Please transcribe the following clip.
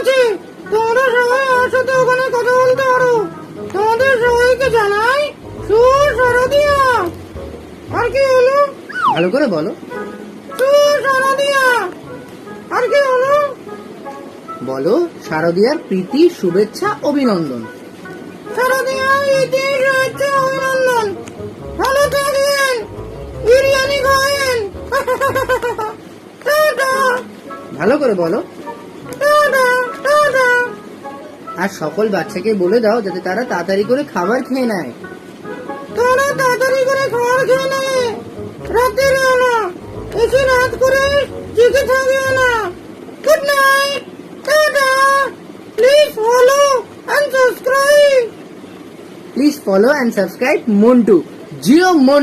আছে, তোমরা সবাই আমার সাথে ওখানে কথা বলতে পারো। তোমাদের সবাইকে জানাই সুশারদিয়া। আর কি হলো? ভালো করে বলো। সুশারদিয়া। আর কি হলো? বলো, শারদিয়ার প্রীতি, শুভেচ্ছা, অভিনন্দন। শারদিয়া প্রীতি, শুভেচ্ছা, অভিনন্দন। ভালো থাকবেন, বিরিয়ানি খাবেন। টাটা ভালো করে বলো। Tata tata. আর সকল বাচ্চাকে বলে দাও যাতে তারা তাড়াতাড়ি করে খাবার খেয়ে নেয়। তোরা তাড়াতাড়ি করে খাবার খেয়ে নেবে, রাতে এও না, এসে রাত করে জেগে থাকবে না। Good night, tata. Please follow and subscribe. Please follow and subscribe Montu, Jio Montu.